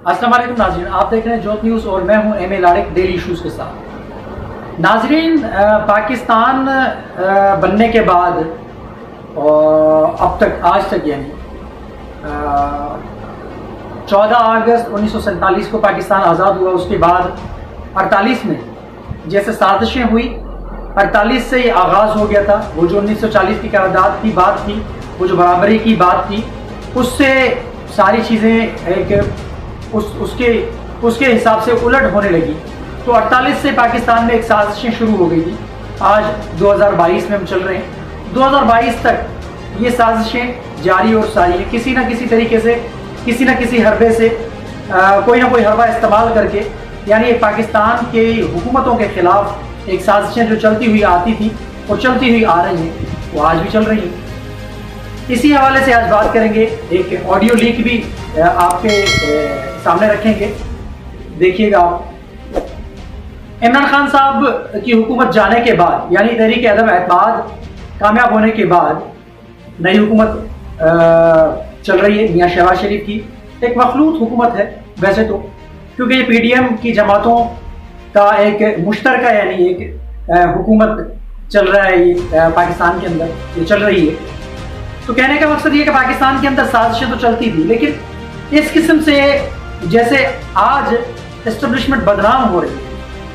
अस्सलाम वालेकुम नाज़रीन, आप देख रहे हैं जोत न्यूज़ और मैं हूं एम ए लाड़िक डेली इशूज़ के साथ। नाज़रीन, पाकिस्तान बनने के बाद अब तक आज तक यानी 14 अगस्त 1947 को पाकिस्तान आज़ाद हुआ। उसके बाद 48 में जैसे साजिशें हुई, 48 से ये आगाज़ हो गया था। वो जो 1940 की करारदाद की बात थी, वो जो बराबरी की बात थी, उससे सारी चीज़ें एक उसके हिसाब से उलट होने लगी। तो 48 से पाकिस्तान में एक साजिशें शुरू हो गई थी। आज 2022 में हम चल रहे हैं। 2022 तक ये साजिशें जारी और सारी है। किसी ना किसी तरीके से, किसी ना किसी हरबे से कोई ना कोई हरबा इस्तेमाल करके, यानी पाकिस्तान के हुकूमतों के खिलाफ एक साजिशें जो चलती हुई आती थी और चलती हुई आ रही हैं, वो आज भी चल रही हैं। इसी हवाले से आज बात करेंगे। एक ऑडियो लीक भी आपके सामने रखेंगे, देखिएगा आप। इमरान खान साहब की हुकूमत जाने के बाद, यानी तहरीक अदम एतमाद कामयाब होने के बाद नई हुकूमत चल रही है मियां शहबाज शरीफ की। एक मखलूत हुकूमत है वैसे तो, क्योंकि ये पीडीएम की जमातों का एक मुश्तरका यानी एक हुकूमत चल रहा है ये पाकिस्तान के अंदर, ये चल रही है। तो कहने का मकसद ये कि पाकिस्तान के अंदर साजिशें तो चलती थी, लेकिन इस किस्म से जैसे आज एस्टेब्लिशमेंट बदनाम हो रही है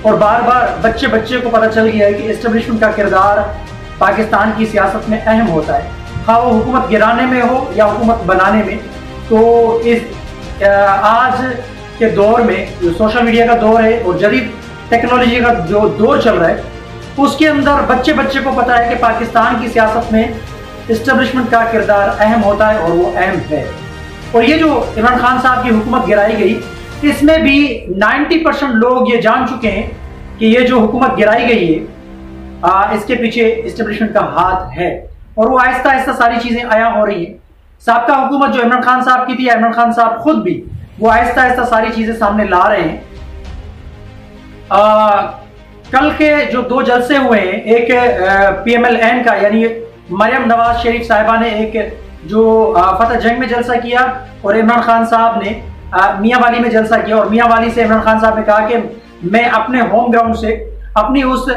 और बार बार बच्चे को पता चल गया है कि एस्टेब्लिशमेंट का किरदार पाकिस्तान की सियासत में अहम होता है, हाँ वो हुकूमत गिराने में हो या हुकूमत बनाने में। तो इस आज के दौर में जो सोशल मीडिया का दौर है और जदीद टेक्नोलॉजी का जो दौर चल रहा है, उसके अंदर बच्चे को पता है कि पाकिस्तान की सियासत में एस्टेब्लिशमेंट का किरदार अहम होता है और वो अहम है। और ये जो इमरान खान साहब की हुकूमत गिराई गई, इसमें भी 90% लोग ये जान चुके हैं कि ये जो हुकूमत गिराई गई है इसके पीछे एस्टेब्लिशमेंट का हाथ है, और वो आहिस्ता आहिस्ता सारी चीजें आया हो रही है। साबका हुकूमत जो इमरान खान साहब की थी, इमरान खान साहब खुद भी वो आहिस्ता आहिस्ता सारी चीजें सामने ला रहे हैं। कल के जो 2 जलसे हुए हैं, एक PMLN का यानी मरियम नवाज शरीफ साहिबा ने एक जो फतेह जंग में जलसा किया, और इमरान खान साहब ने मियाँ वाली में जलसा किया। और मियाँ वाली से इमरान खान साहब ने कहा कि मैं अपने होम ग्राउंड से अपनी उस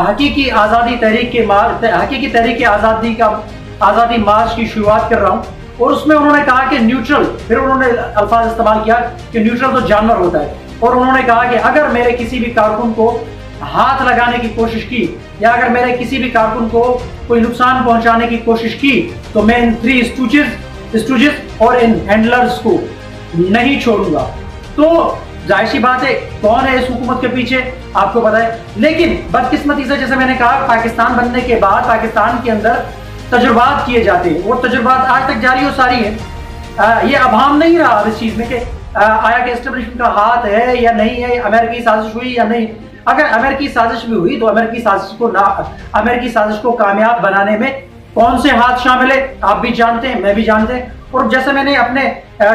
हकीकी आज़ादी तहरीक के हकीकी तहरीक आज़ादी मार्च की शुरुआत कर रहा हूँ। और उसमें उन्होंने कहा कि न्यूट्रल, फिर उन्होंने अल्फाज इस्तेमाल किया कि न्यूट्रल तो जानवर होता है। और उन्होंने कहा कि अगर मेरे किसी भी कारकुन को हाथ लगाने की कोशिश की या अगर मेरे किसी भी कारकुन को कोई नुकसान पहुंचाने की कोशिश की, तो मैं इन 3 स्टूजेस और इन हैंडलर्स को नहीं छोड़ूंगा। तो जाहिर सी बात है, कौन है इस हुकूमत के पीछे आपको पता है। लेकिन बदकिस्मती से, जैसे मैंने कहा, पाकिस्तान बनने के बाद पाकिस्तान के अंदर तजुर्बात किए जाते हैं, वो तजुर्बात आज तक जारी हो सारी है। ये अभाम नहीं रहा इस चीज में कि आया कि एस्टेब्लिशमेंट का हाथ है या नहीं है, अमेरिकी साजिश हुई या नहीं। अगर अमेरिकी साजिश भी हुई तो अमेरिकी साजिश को कामयाब बनाने में कौन से हाथ शामिल है आप भी जानते हैं, मैं भी जानते हैं। और जैसे मैंने अपने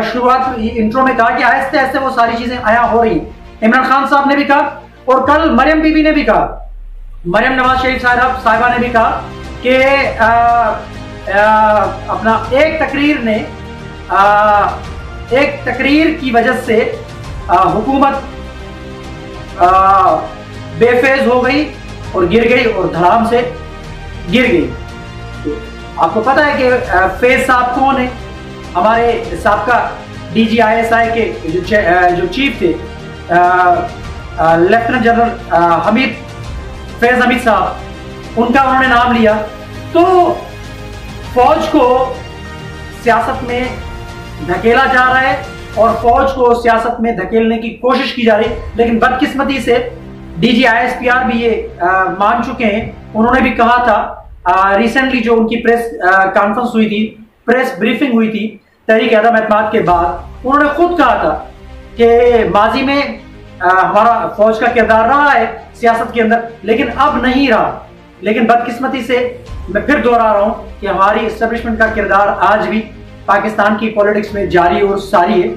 शुरुआत इंट्रो में कहा कि आहिस्ते आहिस्ते वो सारी चीजें आया हो रही। इमरान खान साहब ने भी कहा और कल मरियम बीबी ने भी कहा, मरियम नवाज शरीफ साहिबा ने भी कहा कि अपना एक तकरीर की वजह से हुकूमत बेफेज हो गई और गिर गई और धड़ाम से गिर गई। तो आपको पता है कि फैज साहब कौन है, हमारे साबका DGISI के जो चीफ थे, लेफ्टिनेंट जनरल फैज हमीद साहब, उनका उन्होंने नाम लिया। तो फौज को सियासत में धकेला जा रहा है और फौज को सियासत में धकेलने की कोशिश की जा रही है। लेकिन बदकिस्मती से DGISPR भी ये मान चुके हैं। उन्होंने भी कहा था रिसेंटली, जो उनकी प्रेस कॉन्फ्रेंस हुई थी, प्रेस ब्रीफिंग हुई थी तहरीक अदम एतमाद के बाद, उन्होंने खुद कहा था कि माजी में हमारा फौज का किरदार रहा है सियासत के अंदर, लेकिन अब नहीं रहा। लेकिन बदकिस्मती से मैं फिर दोहरा रहा हूँ कि हमारी एस्टेब्लिशमेंट का किरदार आज भी पाकिस्तान की पॉलिटिक्स में जारी और सारी है।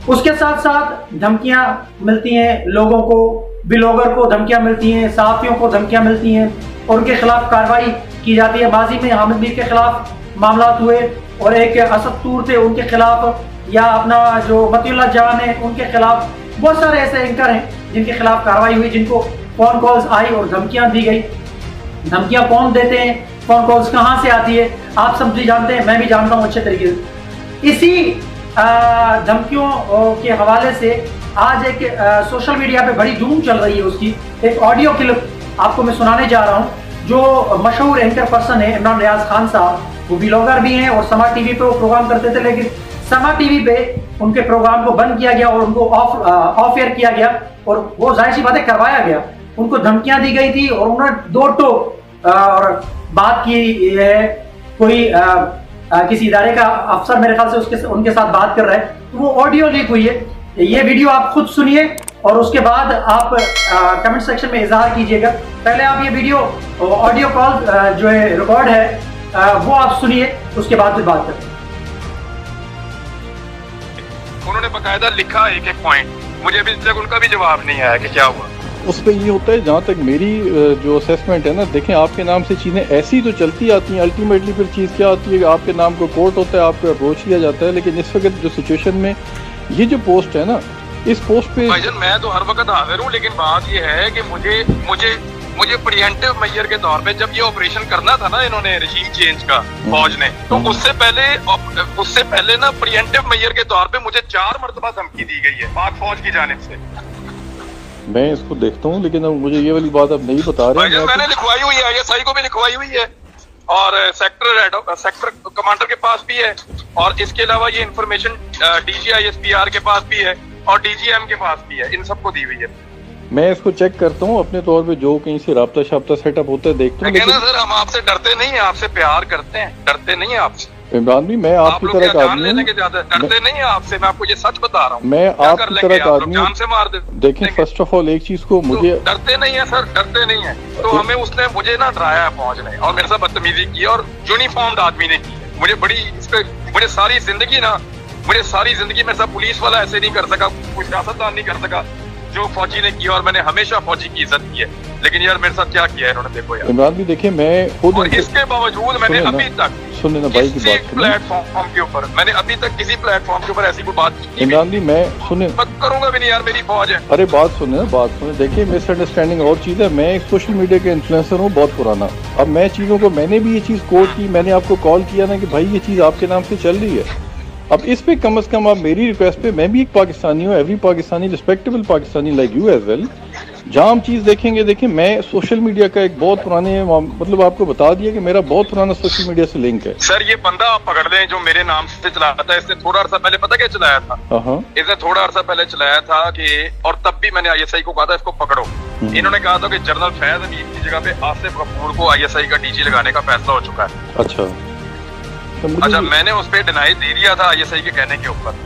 उसके साथ साथ धमकियां मिलती हैं लोगों को, ब्लॉगर को धमकियां मिलती हैं, सहाफियों को धमकियां मिलती हैं और उनके खिलाफ कार्रवाई की जाती है। माजी में हामिद मीर के खिलाफ मामला हुए और एक असद तूर थे, उनके खिलाफ या अपना जो मतीउल्लाह जान है उनके खिलाफ बहुत सारे ऐसे एंकर हैं जिनके खिलाफ कार्रवाई हुई, जिनको फोन कॉल्स आई और धमकियां दी गई। धमकियां कौन देते हैं, फोन कॉल्स कहां से आती है, आप सब भी जानते हैं, मैं भी जानता हूं अच्छे तरीके से। इसी धमकियों के हवाले से आज एक सोशल मीडिया पे बड़ी धूम चल रही है। उसकी एक ऑडियो क्लिप आपको मैं सुनाने जा रहा हूं। जो मशहूर एंकर पर्सन है इमरान रियाज खान साहब, वो ब्लॉगर भी हैं और समा टीवी पे वो प्रोग्राम करते थे, लेकिन समा टीवी पे उनके प्रोग्राम को बंद किया गया और उनको ऑफ एयर किया गया और वो जाहिर सी बातें करवाया गया। उनको धमकियां दी गई थी और उन्होंने दो और बात की है, कोई किसी इदारे का अफसर मेरे ख्याल से उनके साथ बात कर रहा है, तो वो ऑडियो लीक हुई है। ये वीडियो आप खुद सुनिए और उसके बाद आप कमेंट सेक्शन में इजहार कीजिएगा। पहले आप ये वीडियो ऑडियो कॉल जो है रिकॉर्ड है वो आप सुनिए, उसके बाद फिर बात करें। उन्होंने बकायदा लिखा एक एक पॉइंट, मुझे अभी तक उनका भी जवाब नहीं आया कि क्या हुआ। उस पर ये होता है, जहाँ तक मेरी जो असेसमेंट है ना, देखें आपके नाम से चीज़ें ऐसी तो चलती आती हैं, अल्टीमेटली फिर चीज़ क्या आती है कि आपके नाम को कोर्ट होता है, आपको अप्रोच किया जाता है। लेकिन इस वक्त जो सिचुएशन में ये जो पोस्ट है ना, इस पोस्ट पे भाईजान मैं तो हर वक्त हाजिर हूँ, लेकिन बात ये है कि मुझे प्रिएंटिव मेजर के तौर पे जब ये ऑपरेशन करना था ना, इन्होंने रजीम चेंज का फौज ने, तो उससे पहले ना प्रिएंटिव मेजर के तौर पे मुझे 4 मरतबा धमकी दी गई है पाक फौज की जानिब से। मैं इसको देखता हूँ, लेकिन अब मुझे ये वाली बात अब नहीं बता रहे। मैंने लिखवाई हुई है, ISI को भी लिखवाई हुई है और सेक्टर कमांडर के पास भी है, और इसके अलावा ये इंफॉर्मेशन DG ISPR के पास भी है और DGM के पास भी है, इन सबको दी हुई है। मैं इसको चेक करता हूँ अपने तौर पे, जो कहीं से राब्ता शाब्ता सेटअप होता है देखता हूँ। लेकिन सर हम आपसे डरते नहीं है, आपसे प्यार करते हैं, डरते नहीं है आपसे। इमरान भी मैं आपकी तरह का आदमी हूँ, डरते नहीं है आपसे, मैं आपको ये सच बता रहा हूँ। मैं आपकी तरह का आदमी हूँ, जान से मार देखें फर्स्ट ऑफ ऑल एक चीज को मुझे डरते नहीं है सर, डरते नहीं है। तो हमें उसने मुझे ना डराया फौज ने और मेरे साथ बदतमीजी की और यूनिफॉर्म्ड आदमी ने की। मुझे बड़ी मुझे सारी जिंदगी मेरे साथ पुलिस वाला ऐसे नहीं कर सका, कोई सियासतदान नहीं कर सका जो फौजी ने किया, और मैंने हमेशा फौजी की इज्जत की है। लेकिन यार मेरे साथ क्या किया है इन्होंने, देखो यार। इमरान भी देखें, मैं खुद और इसके बावजूद मैंने अभी तक सुनने ना भाई की बात प्लेटफॉर्म के ऊपर मैंने अभी तक किसी प्लेटफॉर्म के ऊपर ऐसी कोई बात की। इमरान भी मैं सुने करूंगा भी नहीं यार, मेरी फौज है। अरे बात सुने ना, बात सुने। देखिए मिसअंडरस्टैंडिंग और चीज़ है, मैं एक सोशल मीडिया के इन्फ्लुएंसर हूँ बहुत पुराना। अब मैं चीज़ों को, मैंने भी ये चीज़ कोट की, मैंने आपको कॉल किया ना कि भाई ये चीज़ आपके नाम से चल रही है। अब इस पे कम से कम आप मेरी रिक्वेस्ट पे, मैं भी एक पाकिस्तानी हूँ, every Pakistani respectable Pakistani like you as well, जहाँ हम चीज़ देखेंगे। देखिए मैं सोशल मीडिया का एक बहुत पुराने, मतलब आपको बता दिया कि मेरा बहुत पुराना सोशल मीडिया से लिंक है। सर ये बंदा आप पकड़ लें जो मेरे नाम से चलाया था, इसने थोड़ा अर्सा पहले पता क्या चलाया था, इसने थोड़ा अर्सा पहले चलाया था कि, और तब भी मैंने ISI को कहा था इसको पकड़ो। इन्होंने कहा था कि जनरल फैज अमीन की जगह पे आसिफ गफूर को ISI का DG लगाने का फैसला हो चुका है। अच्छा मैंने उस पर डिनाई दे दिया था ISI के कहने के ऊपर,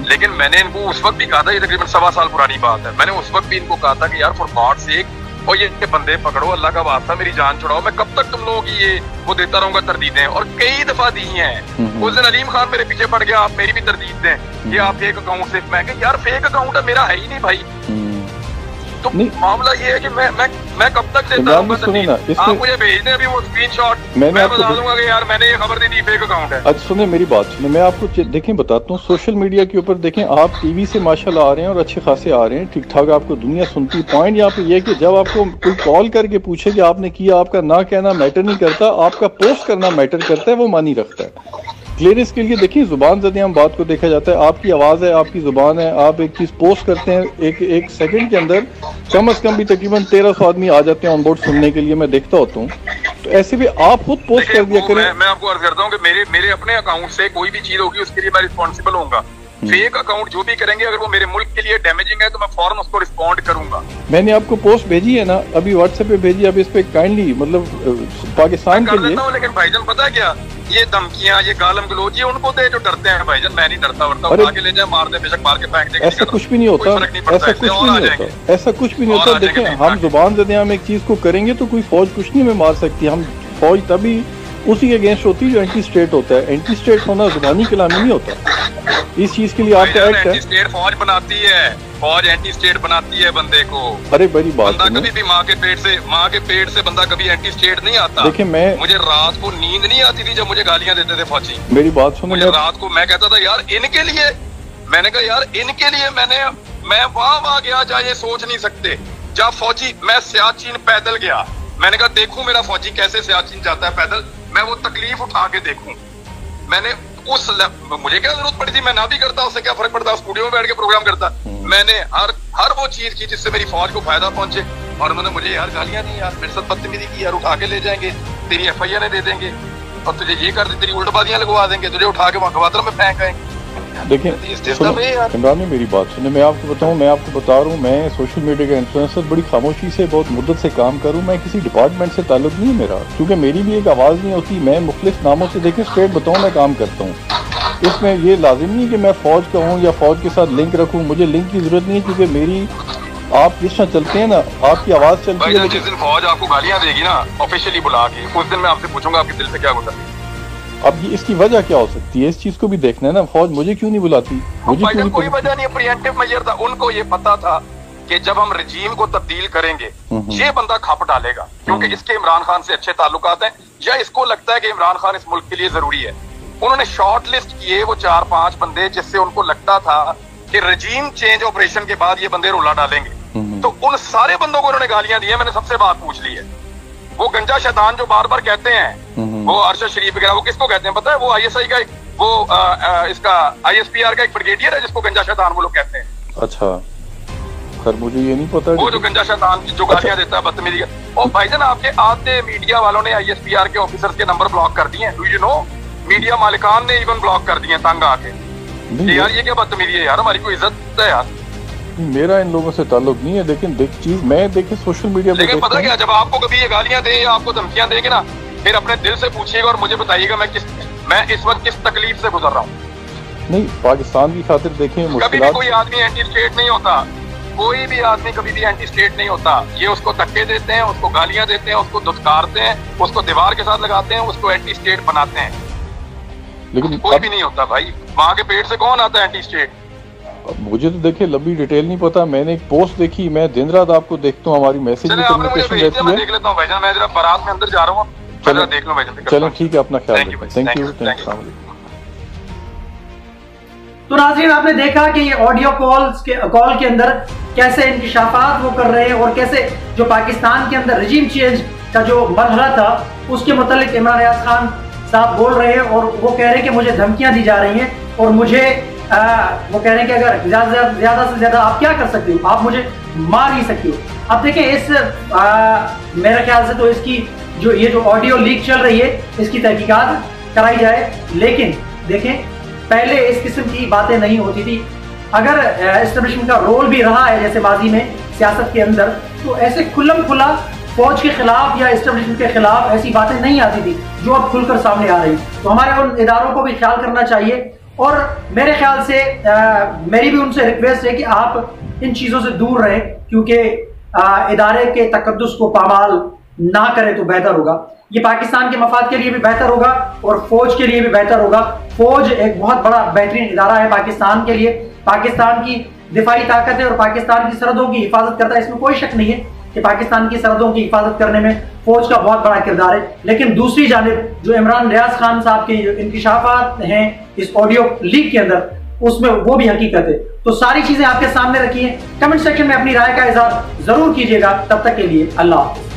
लेकिन मैंने इनको उस वक्त भी कहा था, ये तकरीबन 1.25 साल पुरानी बात है, मैंने उस वक्त भी इनको कहा था कि यार फॉर गॉड सेक और ये बंदे पकड़ो, अल्लाह का वास्ता मेरी जान छुड़ाओ, मैं कब तक तुम लोगों की ये वो देता रहूंगा तरदीदें, और कई दफा दी हैं। उस दिन अलीम खान मेरे पीछे पड़ गया, आप मेरी भी तरदीद दें कि आप फेक अकाउंट से, मैं कहा यार फेक अकाउंट है मेरा, है ही नहीं भाई। तो मामला ये है कि मैं कब तक देता हूँ, आप मुझे भेज दें अभी वो स्क्रीनशॉट, मैं बता दूंगा कि यार मैंने ये खबर दी थी फेक अकाउंट है। अच्छा सुने मेरी बात सुने, मैं आपको देखें बताता हूँ, सोशल मीडिया के ऊपर देखें, आप टीवी से माशाल्लाह आ रहे हैं और अच्छे खासे आ रहे हैं, ठीक ठाक आपको दुनिया सुनती। पॉइंट यहाँ पे ये कि जब आपको कोई कॉल करके पूछे कि आपने किया, आपका ना कहना मैटर नहीं करता, आपका पोस्ट करना मैटर करता है, वो मानी रखता है। क्लियरेंस के लिए देखिए जुबान ज़रिए हम बात को देखा जाता है, आपकी आवाज़ है, आपकी जुबान है, आप एक चीज़ पोस्ट करते हैं, एक सेकंड के अंदर कम से कम भी तकरीबन 1300 आदमी आ जाते हैं ऑन बोर्ड सुनने के लिए, मैं देखता होता हूँ। तो ऐसे भी आप खुद पोस्ट कर दिया करें। मैं आपको अर्ज करता हूँ कि मेरे अपने अकाउंट से कोई भी चीज़ होगी उसके लिए मैं रिस्पॉन्सिबल होऊंगा। फेक अकाउंट जो भी करेंगे अगर वो मेरे मुल्क के लिए डैमेजिंग है तो मैं फौरन उसको रिस्पॉन्ड करूंगा। मैंने आपको पोस्ट भेजी है ना, अभी व्हाट्सएप पे भेजी, अब इस पे काइंडली मतलब पाकिस्तान के लिए। लेकिन भाईजान पता है क्या, ये धमकियां, ये गालम गलोच, ये उनको दे जो डरते हैं भाईजान, मैं नहीं डरता वरता, उठा के ले जाए मार दे, बेशक मार के फेंक दे, ऐसा कुछ भी नहीं होता, ऐसा कुछ भी नहीं होता, ऐसा कुछ भी नहीं होता। देखें हम जुबान ज़रिए हम एक चीज को करेंगे तो कोई फौज कुछ नहीं में मार सकती। हम फौज तभी उसी के अगेंस्ट होती है जो एंटी स्टेट होता है। एंटी स्टेट होना जुबानी कलामी नहीं होता। इस चीज के लिए आपका एक्ट है, स्टेट फौज बनाती है, फौज एंटी स्टेट बनाती है बंदे को। अरे बड़ी बात, बंदा कभी भी माँ के पेट से बंदा कभी एंटी स्टेट नहीं आता। देखिए मुझे रात को नींद नहीं आती थी जब मुझे गालियां देते थे फौजी। मेरी बात सुनो, मुझे रात को मैं कहता था यार इनके लिए मैंने कहा यार इनके लिए मैं वहां गया जहाँ ये सोच नहीं सकते, जहाँ फौजी, मैं सियाचिन पैदल गया, मैंने कहा देखूं मेरा फौजी कैसे सियाचिन जाता है पैदल, मैं वो तकलीफ उठा के देखूं। मैंने मुझे क्या जरूरत पड़ी थी, मैं ना भी करता, उससे क्या फर्क पड़ता, स्टूडियो में बैठ के प्रोग्राम करता। मैंने हर वो चीज की जिससे मेरी फौज को फायदा पहुंचे। और उन्होंने मुझे यार गालियां दी, यार मेरे साथ बदतमीजी की, यार उठा के ले जाएंगे, तेरी FIR दे देंगे, और तुझे ये कर दे, तेरी उल्टबाजियां लगवा देंगे, तुझे उठा के वहां गवादर में फेंक आएंगे। देखिए इमरान ने मेरी बात सुने, मैं आपको बता रहा हूँ, मैं सोशल मीडिया का इन्फ्लुएंसर बड़ी खामोशी से बहुत मुद्दत से काम करूँ, मैं किसी डिपार्टमेंट से ताल्लुक नहीं है मेरा, क्योंकि मेरी भी एक आवाज़ नहीं होती, मैं मुख्तलिफ नामों से देखें स्ट्रेट बताऊँ मैं काम करता हूँ। इसमें ये लाजिम नहीं कि मैं फौज का हूँ या फौज के साथ लिंक रखूँ, मुझे लिंक की जरूरत नहीं है, क्योंकि मेरी आप जिस तरह चलते हैं ना, आपकी आवाज़ चलती है। जिस दिन फौज आपको गालियाँ देगी ना ऑफिशियली बुला के, उस दिन मैं आपसे पूछूंगा आपके दिल से क्या गुजर रही है। अब ये इसकी वजह क्या हो सकती है, इस चीज को भी देखना है ना, फौज मुझे क्यों नहीं बुलाती, मुझे क्यों कोई वजह नहीं, प्रिएंटिव मेजर था। उनको ये पता था कि जब हम रजीम को तब्दील करेंगे ये बंदा खप डालेगा, क्योंकि इसके इमरान खान से अच्छे ताल्लुकात हैं, या इसको लगता है कि इमरान खान इस मुल्क के लिए जरूरी है। उन्होंने शॉर्ट लिस्ट किए वो 4-5 बंदे जिससे उनको लगता था कि रजीम चेंज ऑपरेशन के बाद ये बंदे रोला डालेंगे, तो उन सारे बंदों को उन्होंने गालियां दी है। मैंने सबसे बात पूछ ली है, वो गंजा शैतान जो बार बार कहते हैं, वो अरशद शरीफ वगैरह, वो किसको कहते हैं पता है? वो ISI का इसका ISPR का एक ब्रिगेडियर है जिसको गंजा शैतान वो लोग कहते हैं। अच्छा सर, मुझे ये नहीं पता। वो जो गंजा शैतान जो गालियां देता है, बदतमीजी का। और भाईजान आपके आधे मीडिया वालों ने ISPR के ऑफिसर्स के नंबर ब्लॉक कर दिए, डू यू नो? मीडिया मालिकान ने इवन ब्लॉक कर दिए तंग आके। यार ये क्या बदतमीजी है यार, हमारी कोई इज्जत है यार। मेरा इन लोगों से ताल्लुक नहीं है, लेकिन मैं देखे सोशल मीडिया पे, लेकिन पता क्या, जब आपको कभी ये गालियां दे या आपको धमकियां देंगे ना, फिर अपने दिल से पूछिएगा और मुझे बताइएगा मैं इस वक्त किस तकलीफ से गुजर रहा हूँ। नहीं, पाकिस्तान की खातिर देखें, कभी भी कोई आदमी एंटी स्टेट नहीं होता, कोई भी आदमी कभी भी एंटी स्टेट नहीं होता। ये उसको धक्के देते हैं, उसको गालियां देते हैं, उसको धुतकारते हैं, उसको दीवार के साथ लगाते हैं, उसको एंटी स्टेट बनाते हैं, लेकिन कोई भी नहीं होता भाई। माँ के पेट से कौन आता है एंटी स्टेट? मुझे तो देखिए लंबी डिटेल नहीं पता, मैंने एक पोस्ट देखी, मैं दिन रात आपको देखता हूँ, हमारी मैसेज भी कम्युनिकेशन रहती है। मैं देख लेता हूँ भाईजान, मैं जरा बारात में अंदर जा रहा हूँ, चलो देख लो भाईजान। चलो ठीक है, अपना ख्याल रखिए। Thank you. तो नाज़रीन, आपने देखा कि ये ऑडियो कॉल के अंदर कैसे इंकिशाफात वो कर रहे हैं, और कैसे जो पाकिस्तान के अंदर रजीम चेंज का जो मरहला था उसके मुतालिक इमरान रियाज खान साहब बोल रहे हैं, और वो कह रहे हैं कि मुझे धमकियां दी जा रही हैं, और मुझे वो कह रहे हैं कि अगर ज्यादा से ज्यादा आप क्या कर सकते हो, आप मुझे मार ही सकते हो। अब देखें, इस मेरे ख्याल से तो इसकी ये जो ऑडियो लीक चल रही है, इसकी तहकीकात कराई जाए। लेकिन देखें, पहले इस किस्म की बातें नहीं होती थी। अगर एस्टेब्लिशमेंट का रोल भी रहा है जैसे माजी में सियासत के अंदर, तो ऐसे खुल्लम खुला फौज के खिलाफ या एस्टेब्लिशमेंट के खिलाफ ऐसी बातें नहीं आती थी जो अब खुलकर सामने आ रही। तो हमारे उन इदारों को भी ख्याल करना चाहिए, और मेरे ख्याल से मेरी भी उनसे रिक्वेस्ट है कि आप इन चीज़ों से दूर रहें, क्योंकि इदारे के तकद्दुस को पामाल ना करें तो बेहतर होगा। ये पाकिस्तान के मफाद के लिए भी बेहतर होगा और फौज के लिए भी बेहतर होगा। फौज एक बहुत बड़ा बेहतरीन इदारा है पाकिस्तान के लिए, पाकिस्तान की दिफाई ताकत है और पाकिस्तान की सरहदों की हिफाजत करता है। इसमें कोई शक नहीं है कि पाकिस्तान की सरहदों की हिफाजत करने में फौज का बहुत बड़ा किरदार है। लेकिन दूसरी जानिब जो इमरान रियाज खान साहब के इंकिशाफात हैं इस ऑडियो लीक के अंदर, उसमें वो भी हकीकत है। तो सारी चीजें आपके सामने रखी हैं। कमेंट सेक्शन में अपनी राय का इज़हार जरूर कीजिएगा। तब तक के लिए अल्लाह हाफ़िज़।